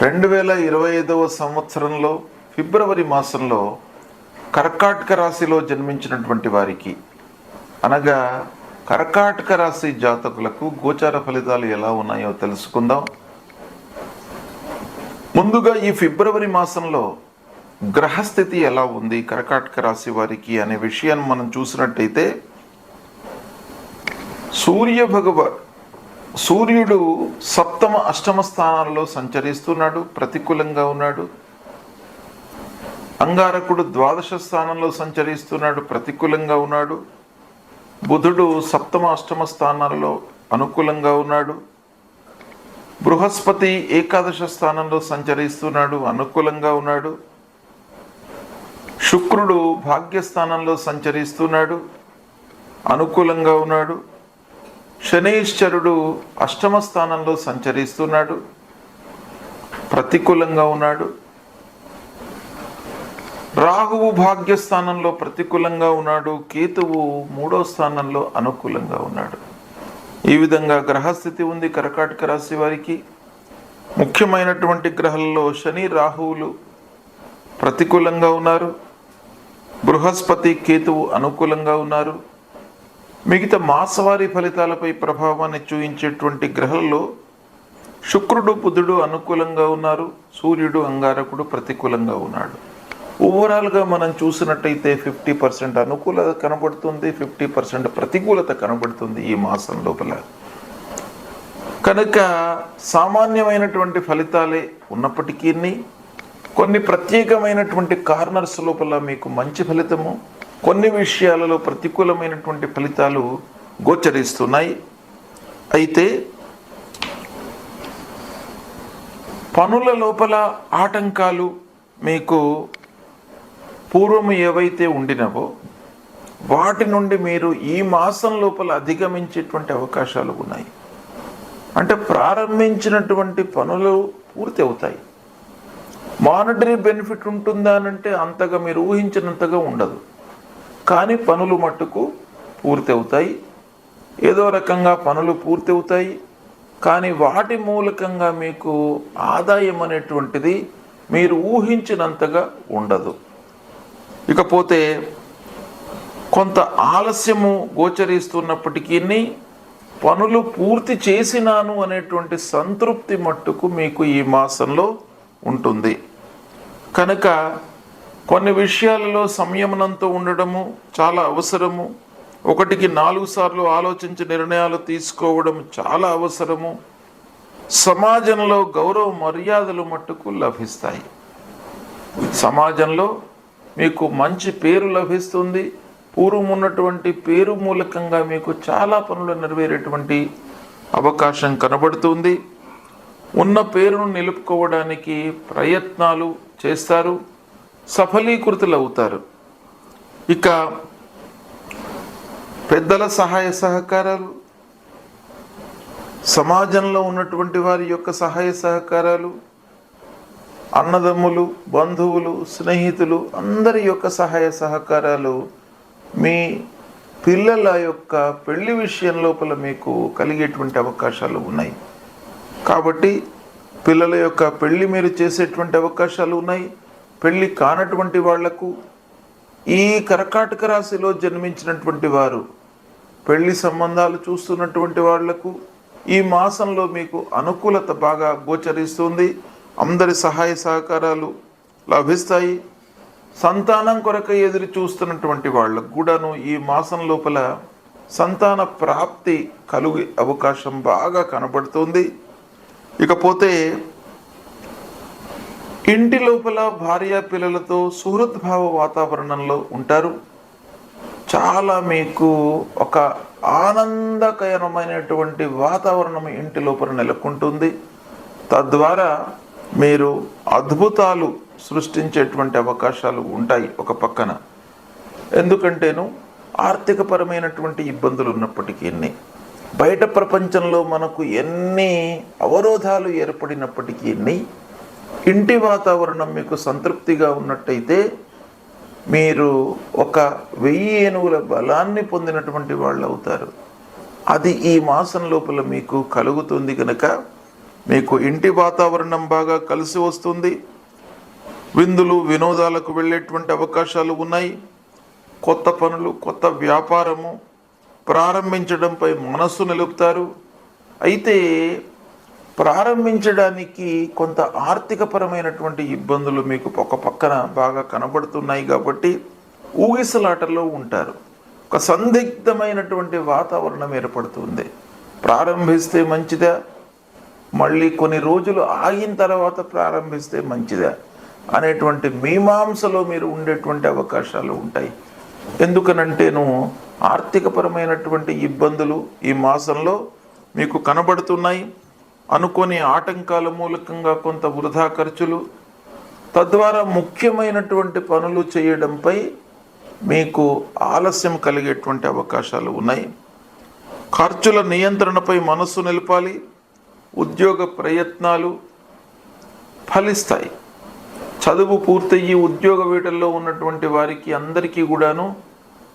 2025వ సంవత్సరంలో ఫిబ్రవరి మాసంలో కర్కాటక రాశిలో జన్మించినటువంటి వారికి అనగా కర్కాటక రాశి జాతకులకు గోచార ఫలితాలు ఎలా ఉన్నాయో తెలుసుకుందాం. ముందుగా ఈ ఫిబ్రవరి మాసంలో గ్రహస్థితి ఎలా ఉంది కర్కాటక రాశి వారికి అనే విషయాన్ని మనం చూసినట్టయితే సూర్యుడు సప్తమ అష్టమ స్థానాల్లో సంచరిస్తున్నాడు, ప్రతికూలంగా ఉన్నాడు. అంగారకుడు ద్వాదశ స్థానంలో సంచరిస్తున్నాడు, ప్రతికూలంగా ఉన్నాడు. బుధుడు సప్తమ అష్టమ స్థానాలలో అనుకూలంగా ఉన్నాడు. బృహస్పతి ఏకాదశ స్థానంలో సంచరిస్తున్నాడు, అనుకూలంగా ఉన్నాడు. శుక్రుడు భాగ్యస్థానంలో సంచరిస్తున్నాడు, అనుకూలంగా ఉన్నాడు. శనీశ్వరుడు అష్టమ స్థానంలో సంచరిస్తున్నాడు, ప్రతికూలంగా ఉన్నాడు. రాహువు భాగ్యస్థానంలో ప్రతికూలంగా ఉన్నాడు. కేతువు మూడో స్థానంలో అనుకూలంగా ఉన్నాడు. ఈ విధంగా గ్రహస్థితి ఉంది కర్కాటక రాశి వారికి. ముఖ్యమైనటువంటి గ్రహాలలో శని రాహువులు ప్రతికూలంగా ఉన్నారు. బృహస్పతి కేతువు అనుకూలంగా ఉన్నారు. మిగతా మాసవారి ఫలితాలపై ప్రభావాన్ని చూపించేటువంటి గ్రహాల్లో శుక్రుడు బుధుడు అనుకూలంగా ఉన్నారు. సూర్యుడు అంగారకుడు ప్రతికూలంగా ఉన్నాడు. ఓవరాల్గా మనం చూసినట్టయితే 50% అనుకూలత కనబడుతుంది, 50% ప్రతికూలత కనబడుతుంది ఈ మాసం లోపల. కనుక సామాన్యమైనటువంటి ఫలితాలే ఉన్నప్పటికీ కొన్ని ప్రత్యేకమైనటువంటి కార్నర్స్ లోపల మీకు మంచి ఫలితము, కొన్ని విషయాలలో ప్రతికూలమైనటువంటి ఫలితాలు గోచరిస్తున్నాయి. అయితే పనుల లోపల ఆటంకాలు మీకు పూర్వం ఏవైతే ఉండినవో వాటి నుండి మీరు ఈ మాసం లోపల అధిగమించేటువంటి అవకాశాలు ఉన్నాయి. అంటే ప్రారంభించినటువంటి పనులు పూర్తి అవుతాయి. మానిటరీ బెనిఫిట్ ఉంటుందా అంటే అంతగా మీరు ఊహించినంతగా ఉండదు, కానీ పనులు మట్టుకు పూర్తి అవుతాయి. ఏదో రకంగా పనులు పూర్తి అవుతాయి, కానీ వాటి మూలకంగా మీకు ఆదాయం అనేటువంటిది మీరు ఊహించినంతగా ఉండదు. ఇకపోతే కొంత ఆలస్యము గోచరిస్తున్నప్పటికీ పనులు పూర్తి చేసినాను అనేటువంటి సంతృప్తి మట్టుకు మీకు ఈ మాసంలో ఉంటుంది. కనుక కొన్ని విషయాలలో సంయమనంతో ఉండడము చాలా అవసరము. 1కి 4 సార్లు ఆలోచించి నిర్ణయాలు తీసుకోవడం చాలా అవసరము. సమాజంలో గౌరవ మర్యాదలు మట్టుకు లభిస్తాయి. సమాజంలో మీకు మంచి పేరు లభిస్తుంది. పూర్వం ఉన్నటువంటి పేరు మూలకంగా మీకు చాలా పనులు నెరవేరేటువంటి అవకాశం కనబడుతుంది. ఉన్న పేరును నిలుపుకోవడానికి ప్రయత్నాలు చేస్తారు, సఫలీకృతులు అవుతారు. ఇక పెద్దల సహాయ సహకారాలు, సమాజంలో ఉన్నటువంటి వారి యొక్క సహాయ సహకారాలు, అన్నదమ్ములు, బంధువులు, స్నేహితులు అందరి యొక్క సహాయ సహకారాలు మీ పిల్లల యొక్క పెళ్లి విషయం లోపల మీకు కలిగేటువంటి అవకాశాలు ఉన్నాయి. కాబట్టి పిల్లల యొక్క పెళ్లి మీరు చేసేటువంటి అవకాశాలు ఉన్నాయి. పెళ్లి కానటువంటి వాళ్లకు, ఈ కర్కాటక రాశిలో జన్మించినటువంటి వారు పెళ్లి సంబంధాలు చూస్తున్నటువంటి వాళ్లకు ఈ మాసంలో మీకు అనుకూలత బాగా గోచరిస్తుంది. అందరి సహాయ సహకారాలు లభిస్తాయి. సంతానం కొరకు ఎదురు చూస్తున్నటువంటి వాళ్ళకు కూడాను ఈ మాసం లోపల సంతాన ప్రాప్తి కలిగే అవకాశం బాగా కనబడుతుంది. ఇకపోతే ఇంటి లోపల భార్య పిల్లలతో సుహృద్భావ వాతావరణంలో ఉంటారు. చాలా మీకు ఒక ఆనందకరమైనటువంటి వాతావరణం ఇంటి లోపల నెలకొంటుంది. తద్వారా మీరు అద్భుతాలు సృష్టించేటువంటి అవకాశాలు ఉంటాయి ఒక పక్కన. ఎందుకంటేను ఆర్థికపరమైనటువంటి ఇబ్బందులు ఉన్నప్పటికీ, బయట ప్రపంచంలో మనకు ఎన్ని అవరోధాలు ఏర్పడినప్పటికీ ఇంటి వాతావరణం మీకు సంతృప్తిగా ఉన్నట్టయితే మీరు ఒక 1000 ఏనుగుల బలాన్ని పొందినటువంటి వాళ్ళు అవుతారు. అది ఈ మాసం లోపల మీకు కలుగుతుంది. కనుక మీకు ఇంటి వాతావరణం బాగా కలిసి వస్తుంది. విందులు వినోదాలకు వెళ్ళేటువంటి అవకాశాలు ఉన్నాయి. కొత్త పనులు, కొత్త వ్యాపారము ప్రారంభించడంపై మనస్సు నిలుపుతారు. అయితే ప్రారంభించడానికి కొంత ఆర్థికపరమైనటువంటి ఇబ్బందులు మీకు ఒక పక్కన బాగా కనబడుతున్నాయి కాబట్టి ఊగిసలాటలో ఉంటారు. ఒక సందిగ్ధమైనటువంటి వాతావరణం ఏర్పడుతుంది. ప్రారంభిస్తే మంచిదా, మళ్ళీ కొన్ని రోజులు ఆగిన తర్వాత ప్రారంభిస్తే మంచిదా అనేటువంటి మీమాంసలో మీరు ఉండేటువంటి అవకాశాలు ఉంటాయి. ఎందుకనంటేను ఆర్థికపరమైనటువంటి ఇబ్బందులు ఈ మాసంలో మీకు కనబడుతున్నాయి. అనుకోని ఆటంకాల మూలకంగా కొంత వృధా ఖర్చులు, తద్వారా ముఖ్యమైనటువంటి పనులు చేయడంపై మీకు ఆలస్యం కలిగేటువంటి అవకాశాలు ఉన్నాయి. ఖర్చుల నియంత్రణపై మనస్సు నిలపాలి. ఉద్యోగ ప్రయత్నాలు ఫలిస్తాయి. చదువు పూర్తయ్యి ఉద్యోగ వేటల్లో ఉన్నటువంటి వారికి అందరికీ కూడాను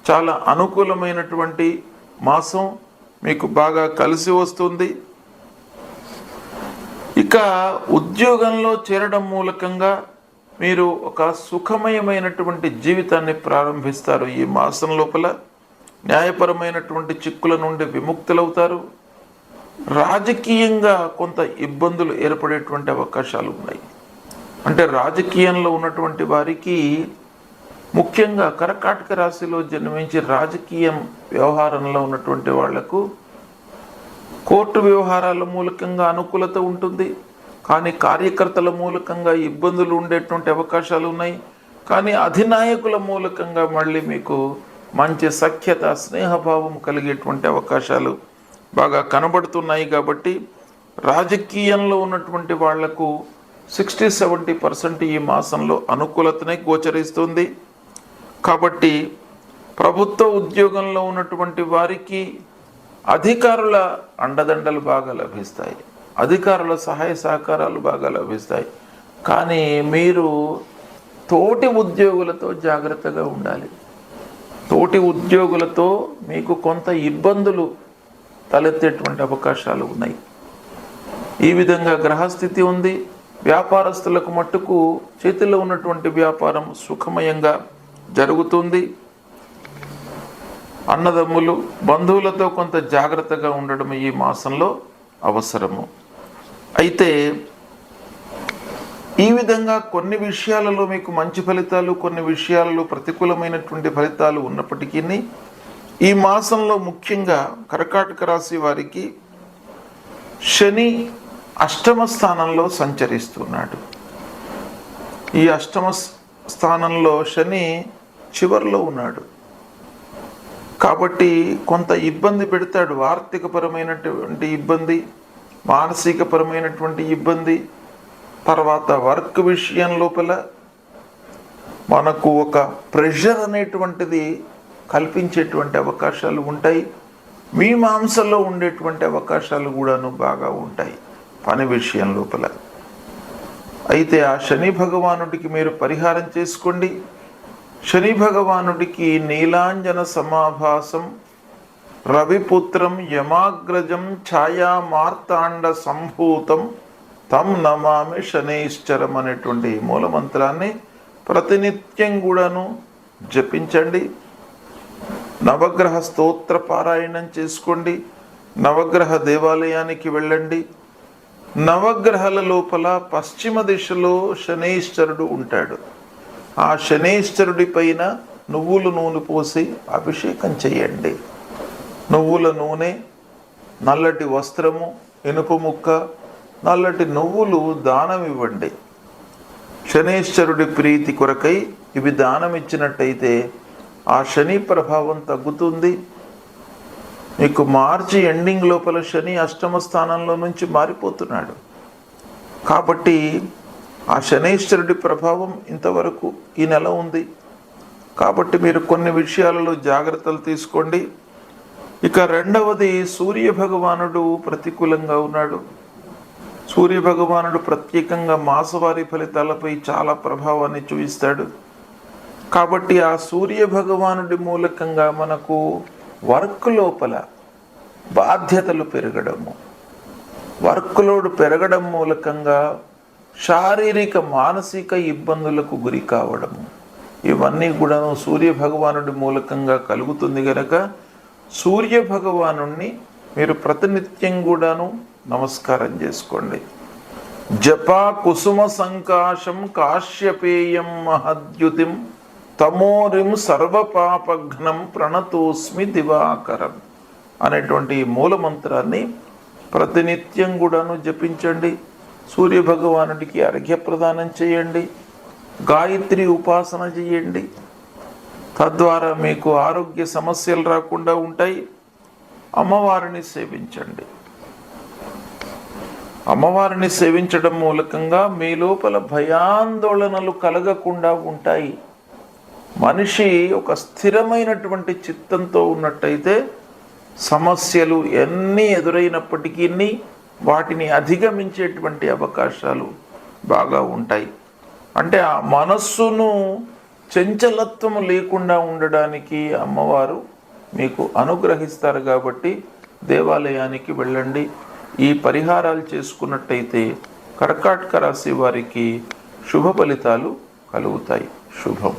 చాలా అనుకూలమైనటువంటి మాసం మీకు బాగా కలిసి వస్తుంది. ఇక ఉద్యోగంలో చేరడం మూలకంగా మీరు ఒక సుఖమయమైనటువంటి జీవితాన్ని ప్రారంభిస్తారు. ఈ మాసం లోపల న్యాయపరమైనటువంటి చిక్కుల నుండి విముక్తులవుతారు. రాజకీయంగా కొంత ఇబ్బందులు ఏర్పడేటువంటి అవకాశాలు ఉన్నాయి. అంటే రాజకీయంలో ఉన్నటువంటి వారికి, ముఖ్యంగా కర్కాటక రాశిలో జన్మించి రాజకీయం వ్యవహారంలో ఉన్నటువంటి వాళ్లకు కోర్టు వ్యవహారాల మూలకంగా అనుకూలత ఉంటుంది. కానీ కార్యకర్తల మూలకంగా ఇబ్బందులు ఉండేటువంటి అవకాశాలు ఉన్నాయి. కానీ అధినాయకుల మూలకంగా మళ్ళీ మీకు మంచి సఖ్యత, స్నేహభావం కలిగేటువంటి అవకాశాలు బాగా కనబడుతున్నాయి. కాబట్టి రాజకీయంలో ఉన్నటువంటి వాళ్లకు 60-70% ఈ మాసంలో అనుకూలతనే గోచరిస్తుంది. కాబట్టి ప్రభుత్వ ఉద్యోగంలో ఉన్నటువంటి వారికి అధికారుల అండదండలు బాగా లభిస్తాయి. అధికారుల సహాయ సహకారాలు బాగా లభిస్తాయి. కానీ మీరు తోటి ఉద్యోగులతో జాగ్రత్తగా ఉండాలి. తోటి ఉద్యోగులతో మీకు కొంత ఇబ్బందులు తలెత్తేటువంటి అవకాశాలు ఉన్నాయి. ఈ విధంగా గ్రహస్థితి ఉంది. వ్యాపారస్తులకు మట్టుకు చేతిలో ఉన్నటువంటి వ్యాపారం సుఖమయంగా జరుగుతుంది. అన్నదమ్ములు, బంధువులతో కొంత జాగ్రత్తగా ఉండడం ఈ మాసంలో అవసరము. అయితే ఈ విధంగా కొన్ని విషయాలలో మీకు మంచి ఫలితాలు, కొన్ని విషయాలలో ప్రతికూలమైనటువంటి ఫలితాలు ఉన్నప్పటికీ ఈ మాసంలో ముఖ్యంగా కర్కాటక రాశి వారికి శని అష్టమ స్థానంలో సంచరిస్తున్నాడు. ఈ అష్టమ స్థానంలో శని చివర్లో ఉన్నాడు కాబట్టి కొంత ఇబ్బంది పెడతాడు. ఆర్థికపరమైనటువంటి ఇబ్బంది, మానసికపరమైనటువంటి ఇబ్బంది, తర్వాత వర్క్ విషయం లోపల మనకు ఒక ప్రెషర్ అనేటువంటిది కల్పించేటువంటి అవకాశాలు ఉంటాయి. మీమాంసలో ఉండేటువంటి అవకాశాలు కూడాను బాగా ఉంటాయి పని విషయం లోపల. అయితే ఆ శని భగవానుడికి మీరు పరిహారం చేసుకోండి. శని భగవానుడికి నీలాంజన సమాభాసం రవిపుత్రం యమాగ్రజం ఛాయా మార్తాండ సంభూతం తం నమామి శనైశ్చరం అనేటువంటి మూలమంత్రాన్ని ప్రతినిత్యం కూడాను జపించండి. నవగ్రహ స్తోత్ర పారాయణం చేసుకోండి. నవగ్రహ దేవాలయానికి వెళ్ళండి. నవగ్రహాల లోపల పశ్చిమ దిశలో శనైశ్చరుడు ఉంటాడు. ఆ శనైశ్చరుడి పైన నువ్వుల నూనె పోసి అభిషేకం చేయండి. నువ్వుల నూనె, నల్లటి వస్త్రము, ఇనుప ముక్క, నల్లటి నువ్వులు దానం ఇవ్వండి. శనైశ్చరుడి ప్రీతి కొరకై ఇవి దానం ఇచ్చినట్టయితే ఆ శని ప్రభావం తగ్గుతుంది. మీకు మార్చి ఎండింగ్ లోపల శని అష్టమ స్థానంలో నుంచి మారిపోతున్నాడు కాబట్టి ఆ శనైశ్వరుడి ప్రభావం ఇంతవరకు ఈ నెల ఉంది. కాబట్టి మీరు కొన్ని విషయాలలో జాగ్రత్తలు తీసుకోండి. ఇక రెండవది, సూర్య భగవానుడు ప్రతికూలంగా ఉన్నాడు. సూర్య భగవానుడు ప్రత్యేకంగా మాసవారి ఫలితాలపై చాలా ప్రభావాన్ని చూపిస్తాడు. కాబట్టి ఆ సూర్య భగవానుడి మూలకంగా మనకు వర్క్ లోపల బాధ్యతలు పెరగడము, వర్క్ లోడ్ పెరగడం మూలకంగా శారీరక మానసిక ఇబ్బందులకు గురి కావడము, ఇవన్నీ కూడా సూర్య భగవానుడి మూలకంగా కలుగుతుంది గనక సూర్య భగవాను మీరు ప్రతినిత్యం కూడాను నమస్కారం చేసుకోండి. జపా కుసుమ సంకాశం కాశ్యపేయం మహద్యుతిం తమోరిం సర్వపాపఘ్నం ప్రణతోస్మి దివాకరం అనేటువంటి మూలమంత్రాన్ని ప్రతినిత్యం కూడాను జపించండి. సూర్య భగవానుడికి అర్ఘ్య ప్రదానం చేయండి, గాయత్రి ఉపాసన చేయండి. తద్వారా మీకు ఆరోగ్య సమస్యలు రాకుండా ఉంటాయి. అమ్మవారిని సేవించండి. అమ్మవారిని సేవించడం మూలకంగా మీ లోపల భయాందోళనలు కలగకుండా ఉంటాయి. మనిషి ఒక స్థిరమైనటువంటి చిత్తంతో ఉన్నట్టయితే సమస్యలు ఎన్ని ఎదురైనప్పటికీ వాటిని అధిగమించేటువంటి అవకాశాలు బాగా ఉంటాయి. అంటే ఆ మనస్సును చంచలత్వం లేకుండా ఉండడానికి అమ్మవారు మీకు అనుగ్రహిస్తారు. కాబట్టి దేవాలయానికి వెళ్ళండి. ఈ పరిహారాలు చేసుకున్నట్టయితే కర్కాటక రాశి వారికి శుభ ఫలితాలు కలుగుతాయి. శుభం.